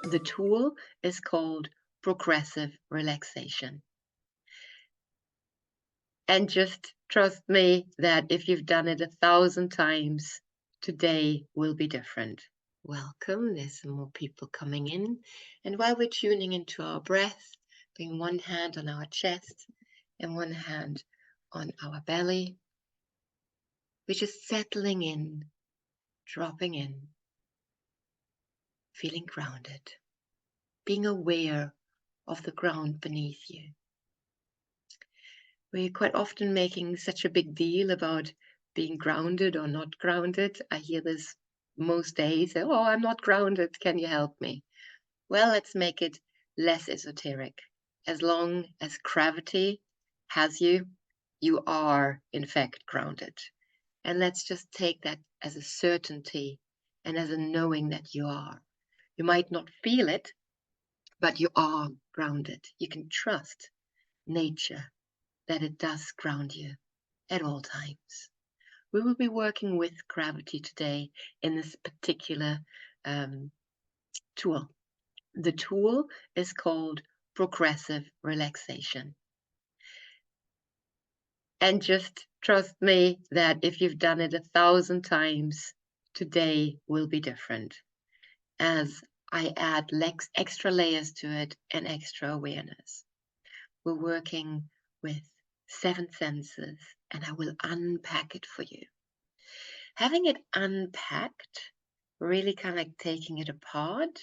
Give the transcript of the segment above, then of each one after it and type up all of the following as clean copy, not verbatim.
The tool is called Progressive Relaxation. And just trust me that if you've done it 1,000 times, today will be different. Welcome. There's some more people coming in. And while we're tuning into our breath, putting one hand on our chest and one hand on our belly, we're just settling in, dropping in, feeling grounded, being aware of the ground beneath you. We're quite often making such a big deal about being grounded or not grounded. I hear this most days. Oh, I'm not grounded. Can you help me? Well, let's make it less esoteric. As long as gravity has you, you are in fact grounded. And let's just take that as a certainty and as a knowing that you are. You might not feel it, but you are grounded. You can trust nature that it does ground you at all times. We will be working with gravity today in this particular tool. The tool is called Progressive Relaxation. And just trust me that if you've done it 1,000 times, today will be different, as I add extra layers to it and extra awareness. We're working with 7 senses, and I will unpack it for you. Having it unpacked, really kind of like taking it apart,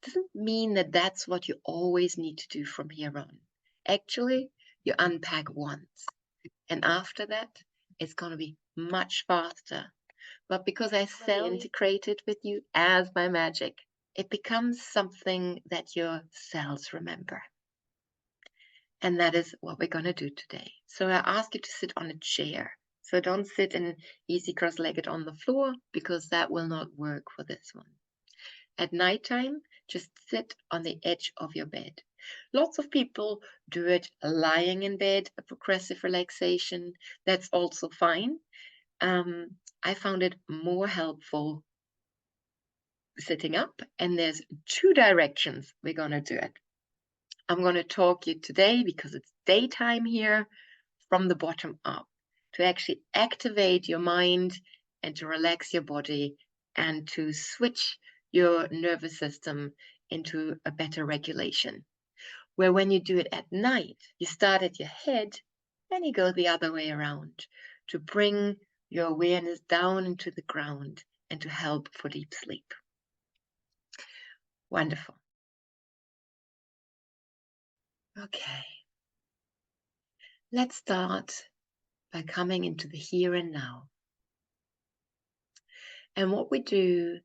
doesn't mean that that's what you always need to do from here on. Actually, you unpack once, and after that, it's going to be much faster. But because I integrate it with you as my magic, it becomes something that your cells remember. And that is what we're going to do today. So I ask you to sit on a chair. So don't sit in easy cross-legged on the floor, because that will not work for this one. At nighttime, just sit on the edge of your bed. Lots of people do it lying in bed, a progressive relaxation. That's also fine. I found it more helpful sitting up, and there's 2 directions we're going to do it. I'm going to talk you today, because it's daytime here, from the bottom up, to actually activate your mind and to relax your body and to switch your nervous system into a better regulation. Where when you do it at night, you start at your head and you go the other way around to bring your awareness down into the ground and to help for deep sleep. Wonderful. Okay. Let's start by coming into the here and now. And what we do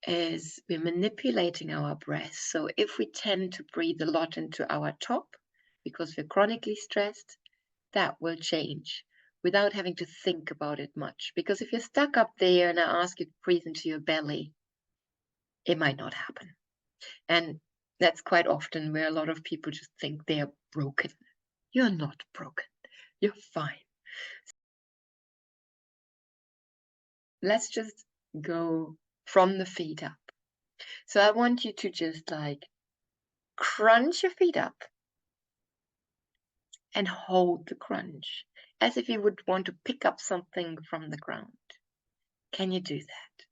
is we're manipulating our breath. So if we tend to breathe a lot into our top because we're chronically stressed, that will change without having to think about it much. Because if you're stuck up there and I ask you to breathe into your belly, it might not happen. And that's quite often where a lot of people just think they're broken. You're not broken. You're fine. Let's just go from the feet up. So I want you to just like crunch your feet up and hold the crunch as if you would want to pick up something from the ground. Can you do that?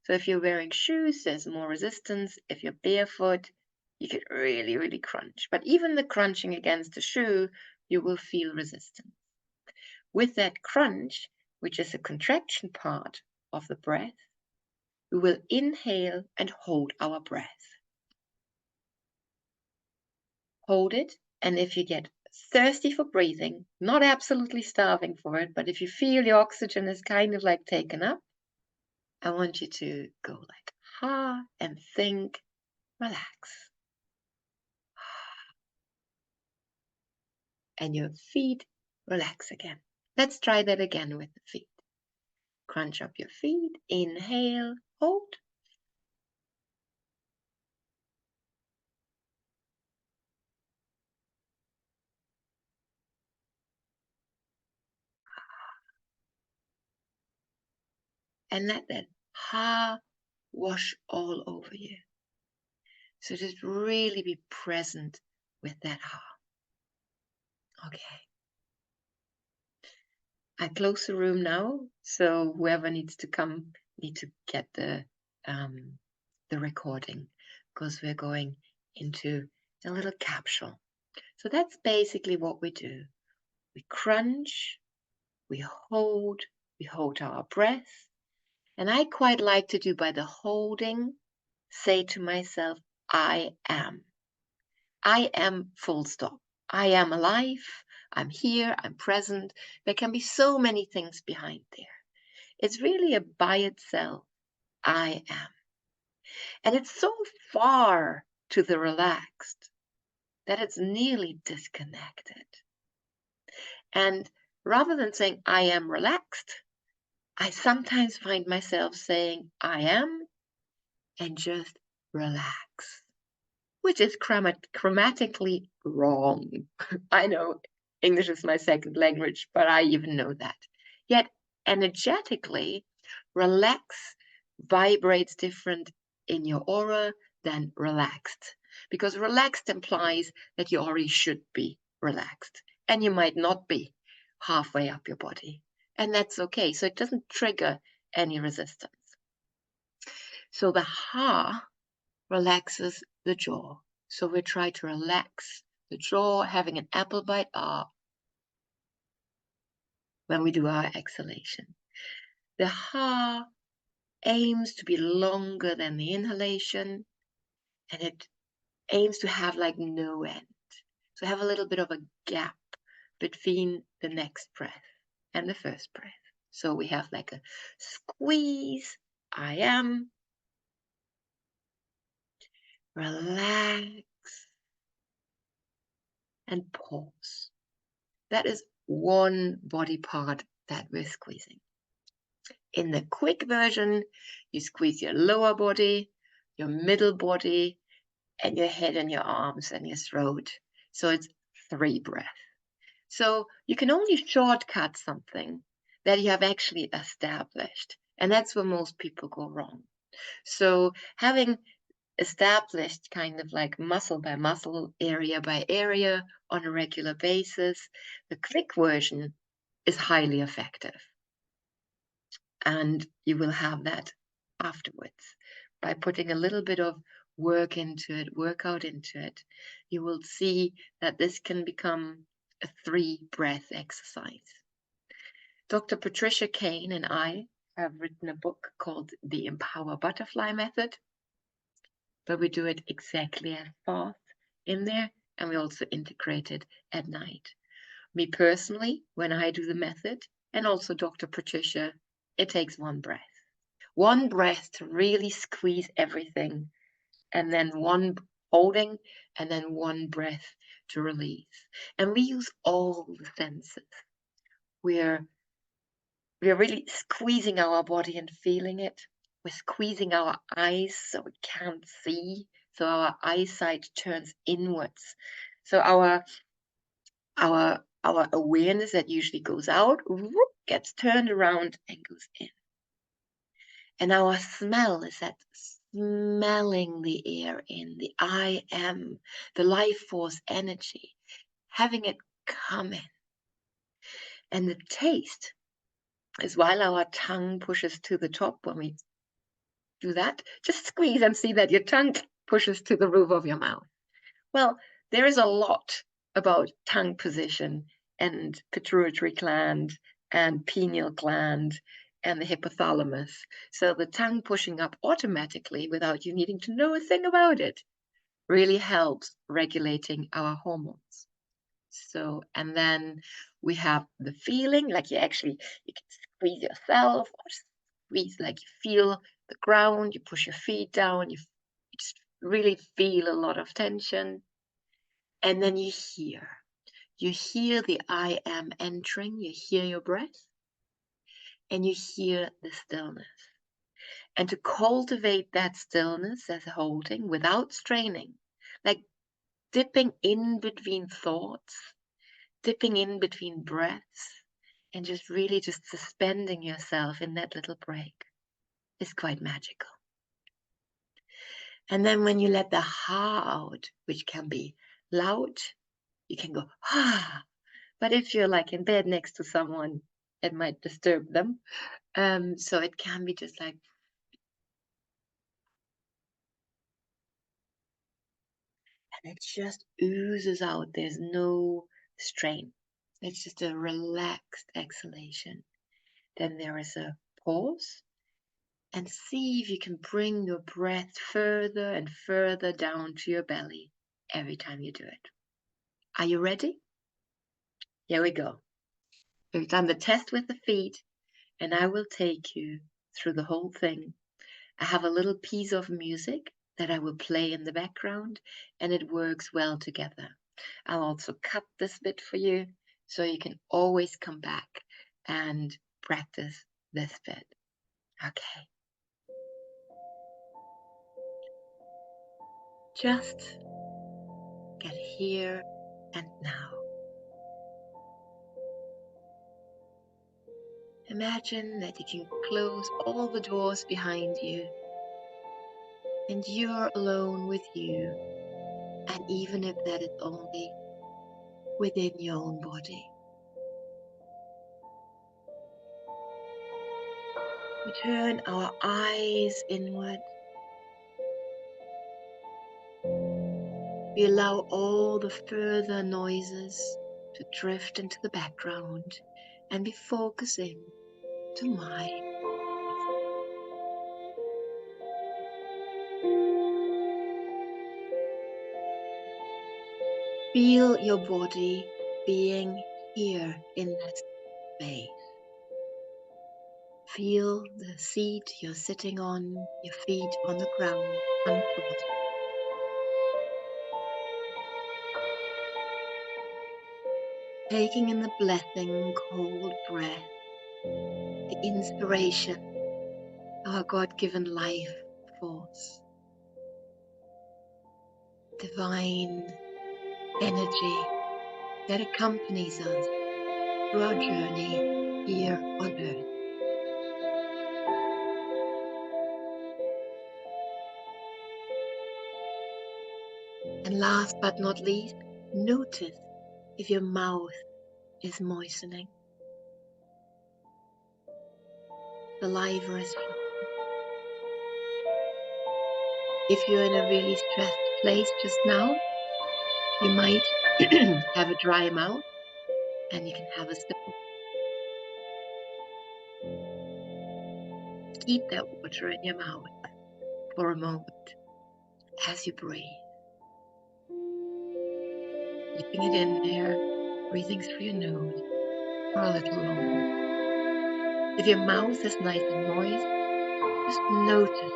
So if you're wearing shoes, there's more resistance. If you're barefoot, you could really, really crunch. But even the crunching against the shoe, you will feel resistance. With that crunch, which is a contraction part of the breath, we will inhale and hold our breath. Hold it, and if you get thirsty for breathing, not absolutely starving for it, but if you feel your oxygen is kind of like taken up, I want you to go like ha and think, relax. And your feet relax again. Let's try that again with the feet. Crunch up your feet, inhale, hold. And let that ha wash all over you. So just really be present with that ha. Okay. I close the room now, so whoever needs to come need to get the recording, because we're going into a little capsule. So that's basically what we do. We crunch, we hold our breath, and I quite like to do by the holding, say to myself, I am. I am full stop. I am alive. I'm here. I'm present. There can be so many things behind there. It's really a by itself. I am. And it's so far to the relaxed that it's nearly disconnected. And rather than saying I am relaxed, I sometimes find myself saying I am and just relax, which is grammatically wrong. I know English is my second language, but I even know that. Yet energetically, relax vibrates different in your aura than relaxed, because relaxed implies that you already should be relaxed, and you might not be halfway up your body, and that's okay. So it doesn't trigger any resistance. So the ha relaxes the jaw. So we try to relax the jaw, having an apple bite when we do our exhalation. The ha aims to be longer than the inhalation, and it aims to have like no end. So have a little bit of a gap between the next breath and the first breath. So we have like a squeeze, I am, relax, and pause. That is one body part that we're squeezing. In the quick version, you squeeze your lower body, your middle body, and your head and your arms and your throat. So it's 3 breaths. So you can only shortcut something that you have actually established. And that's where most people go wrong. So having established kind of like muscle by muscle, area by area on a regular basis, the quick version is highly effective. And you will have that afterwards. By putting a little bit of work into it, workout into it, you will see that this can become a 3-breath exercise. Dr. Patricia Kane and I have written a book called The Empower Butterfly Method, but we do it exactly as fast in there, and we also integrate it at night. Me personally, when I do the method, and also Dr. Patricia, it takes 1 breath. 1 breath to really squeeze everything, and then 1 holding, and then 1 breath to release. And we use all the senses. We're really squeezing our body and feeling it. We're squeezing our eyes so we can't see, so our eyesight turns inwards. So our awareness that usually goes out gets turned around and goes in. And our smell is that smelling the air in, the I am, the life force energy, having it come in. And the taste is while our tongue pushes to the top when we do that, just squeeze and see that your tongue pushes to the roof of your mouth. Well, there is a lot about tongue position and pituitary gland and pineal gland and the hypothalamus. So the tongue pushing up automatically without you needing to know a thing about it really helps regulating our hormones. So, and then we have the feeling, like you can squeeze yourself or squeeze, like you feel the ground, you push your feet down, you just really feel a lot of tension. And then you hear the I am entering, you hear your breath, and you hear the stillness. And to cultivate that stillness as holding without straining, like dipping in between thoughts, dipping in between breaths, and just really just suspending yourself in that little break is quite magical. And then when you let the ha out, which can be loud, you can go ha. But if you're like in bed next to someone, it might disturb them. So it can be just like, and it just oozes out. There's no strain. It's just a relaxed exhalation. Then there is a pause, and see if you can bring your breath further and further down to your belly every time you do it. Are you ready? Here we go. We've done the test with the feet, and I will take you through the whole thing. I have a little piece of music that I will play in the background, and it works well together. I'll also cut this bit for you so you can always come back and practice this bit. Okay. Just get here and now. Imagine that you can close all the doors behind you and you're alone with you, and even if that is only within your own body. We turn our eyes inward. We allow all the further noises to drift into the background and be focusing to my feel your body being here in this space. Feel the seat you're sitting on, your feet on the ground, uncrossed. Taking in the blessing, cold breath, the inspiration, our God-given life force, divine energy that accompanies us through our journey here on earth. And last but not least, notice if your mouth is moistening. Saliva is flowing. If you're in a really stressed place just now, you might have a dry mouth and you can have a sip. Keep that water in your mouth for a moment as you breathe. Keeping it in there, breathing through your nose for a little longer. If your mouth is nice and moist, just notice.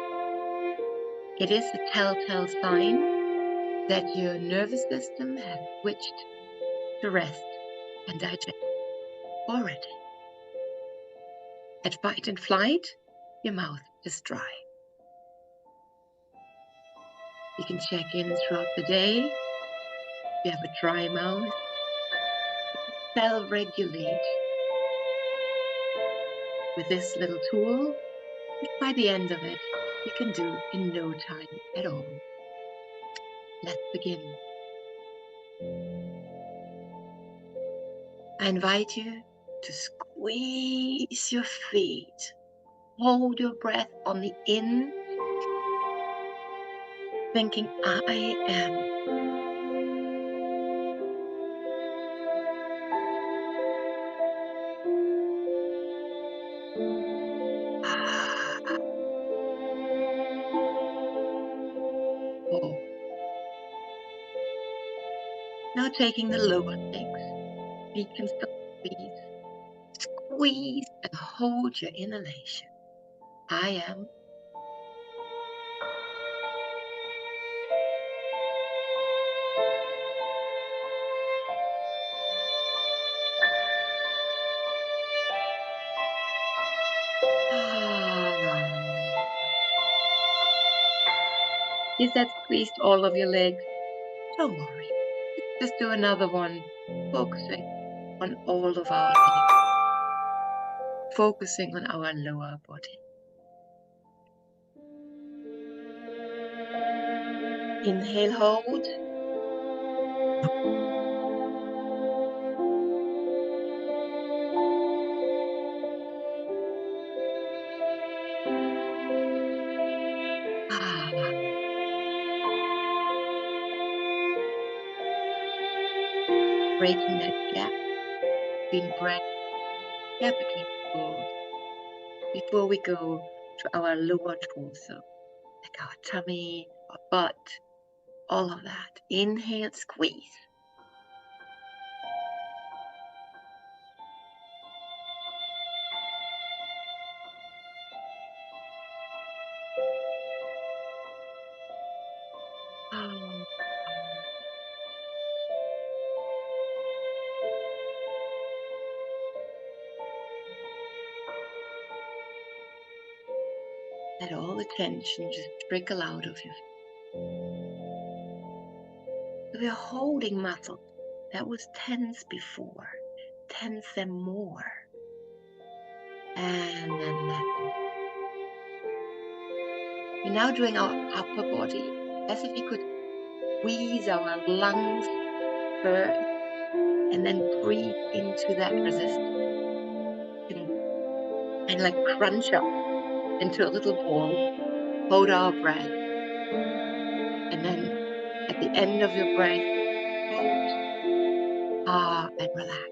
It is a telltale sign that your nervous system has switched to rest and digest already. At fight and flight, your mouth is dry. You can check in throughout the day. If you have a dry mouth, self-regulate with this little tool, which by the end of it, you can do in no time at all. Let's begin. I invite you to squeeze your feet. Hold your breath on the in, thinking I am. Oh. Now taking the lower legs, feet can still squeeze. Squeeze and hold your inhalation. I am. Is that squeezed all of your legs? Don't worry. Just do another one, focusing on all of our legs, focusing on our lower body. Inhale, hold. Ah, breaking that gap between breath, gap between pulse, before we go to our lower torso, like our tummy, our butt, all of that. Inhale, squeeze. Oh, let all the tension just trickle out of you. We are holding muscles that was tense before. Tense them more. And then let them. We're now doing our upper body as if we could squeeze our lungs first and then breathe into that resistance. And like crunch up into a little ball, hold our breath. And then at the end of your breath, hold, and relax.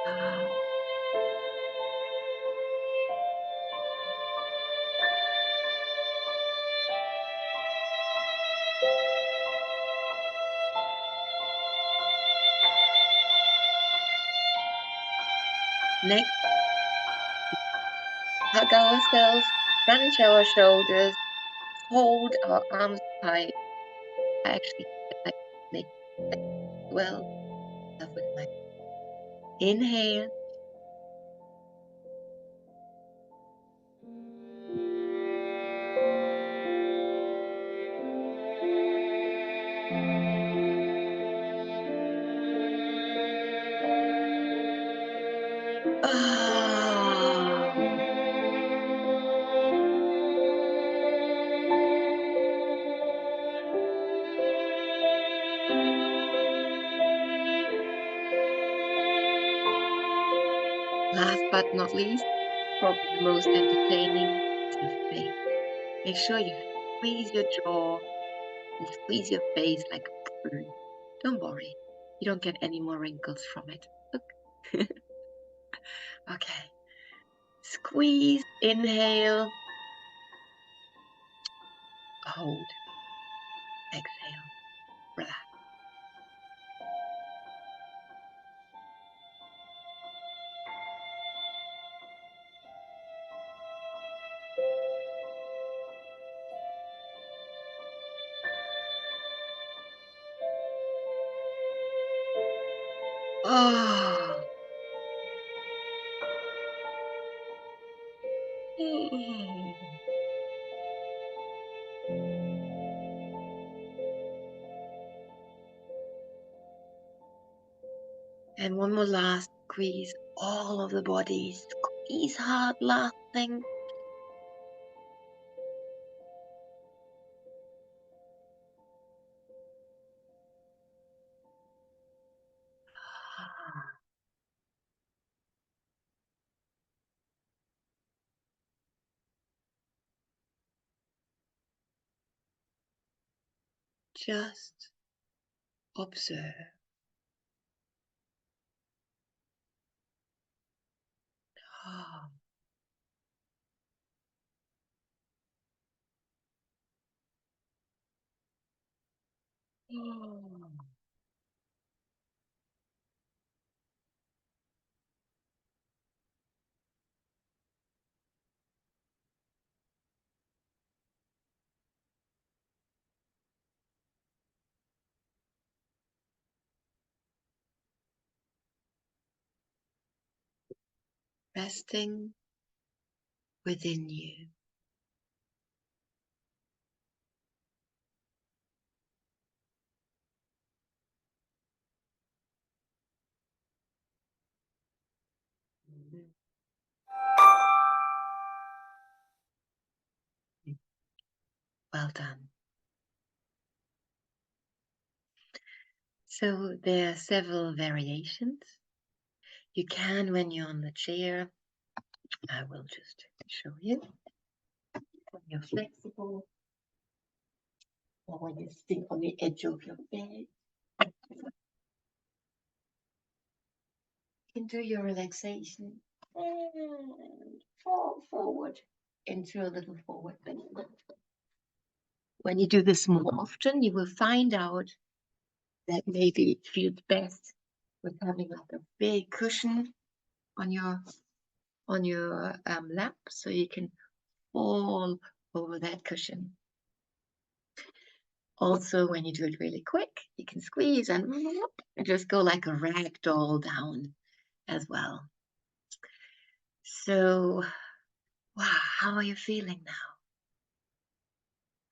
Ah. Next, hug ourselves, crunch our shoulders, hold our arms tight. I actually like make well with my inhale. Ah. Last but not least, probably the most entertaining is your face. Make sure you squeeze your jaw and squeeze your face like a balloon. Don't worry, you don't get any more wrinkles from it. Look. Okay. Squeeze, inhale, hold, exhale, relax. Ah. And one more last squeeze, all of the body. Squeeze hard, last thing. Just observe. Ah. Oh. Resting within you. Well done. So there are several variations. You can, when you're on the chair, I will just show you, when you're flexible, or when you sit on the edge of your bed, you can do your relaxation and fall forward into a little forward bend. When you do this more often, you will find out that maybe it feels best with having like a big cushion on your lap, so you can fall over that cushion. Also, when you do it really quick, you can squeeze and just go like a rag doll down as well. So, wow, how are you feeling now?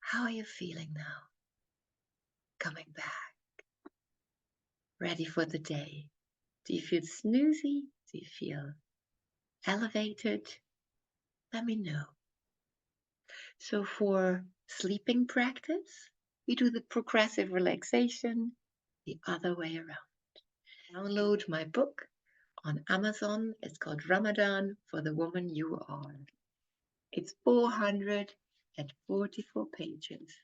How are you feeling now? Coming back, ready for the day. Do you feel snoozy? Do you feel elevated? Let me know. So for sleeping practice, we do the progressive relaxation the other way around. Download my book on Amazon. It's called Ramadan for the Woman You Are. It's 444 pages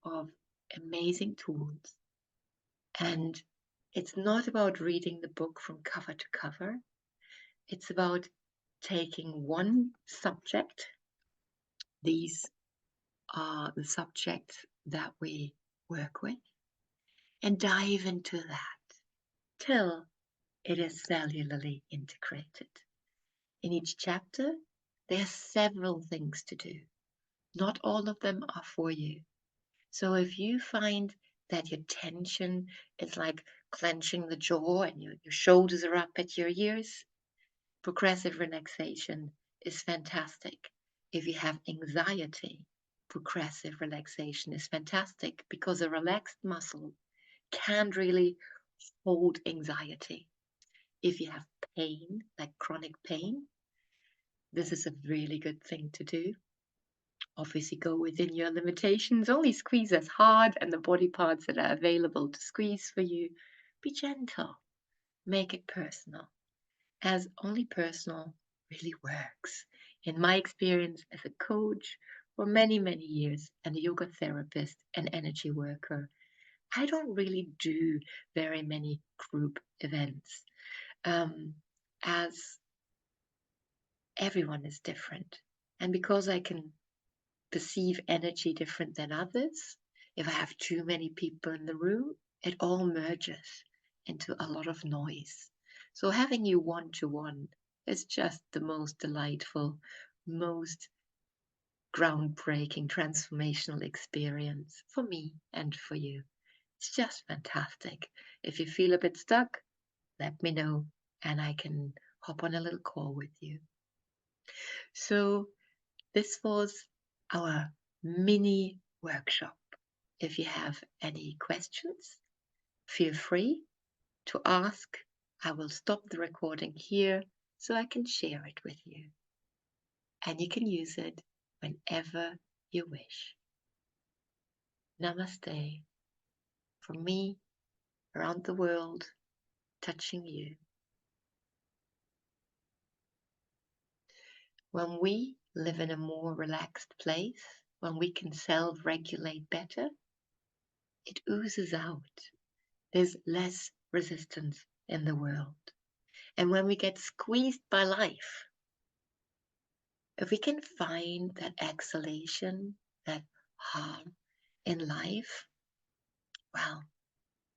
of amazing tools. And it's not about reading the book from cover to cover. It's about taking one subject. These are the subjects that we work with, and dive into that till it is cellularly integrated. In each chapter, there are several things to do. Not all of them are for you. So if you find that your tension is like clenching the jaw and your shoulders are up at your ears, progressive relaxation is fantastic. If you have anxiety, progressive relaxation is fantastic because a relaxed muscle can't really hold anxiety. If you have pain, like chronic pain, this is a really good thing to do. Obviously, go within your limitations. Only squeeze as hard and the body parts that are available to squeeze for you. Be gentle. Make it personal, as only personal really works. In my experience as a coach for many, many years and a yoga therapist and energy worker, I don't really do very many group events, as everyone is different. And because I can perceive energy different than others, if I have too many people in the room, it all merges into a lot of noise. So having you one-to-one is just the most delightful, most groundbreaking, transformational experience for me and for you. It's just fantastic. If you feel a bit stuck, let me know and I can hop on a little call with you. So this was our mini workshop. If you have any questions, feel free to ask. I will stop the recording here so I can share it with you. And you can use it whenever you wish. Namaste. From me, around the world, touching you. When we live in a more relaxed place, when we can self-regulate better, it oozes out. There's less resistance in the world. And when we get squeezed by life, if we can find that exhalation, that harm in life, well,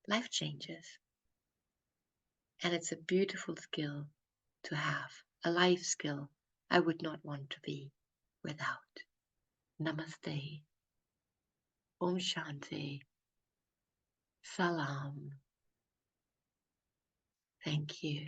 life changes. And it's a beautiful skill to have, a life skill I would not want to be without. Namaste. Om Shanti. Salam. Thank you.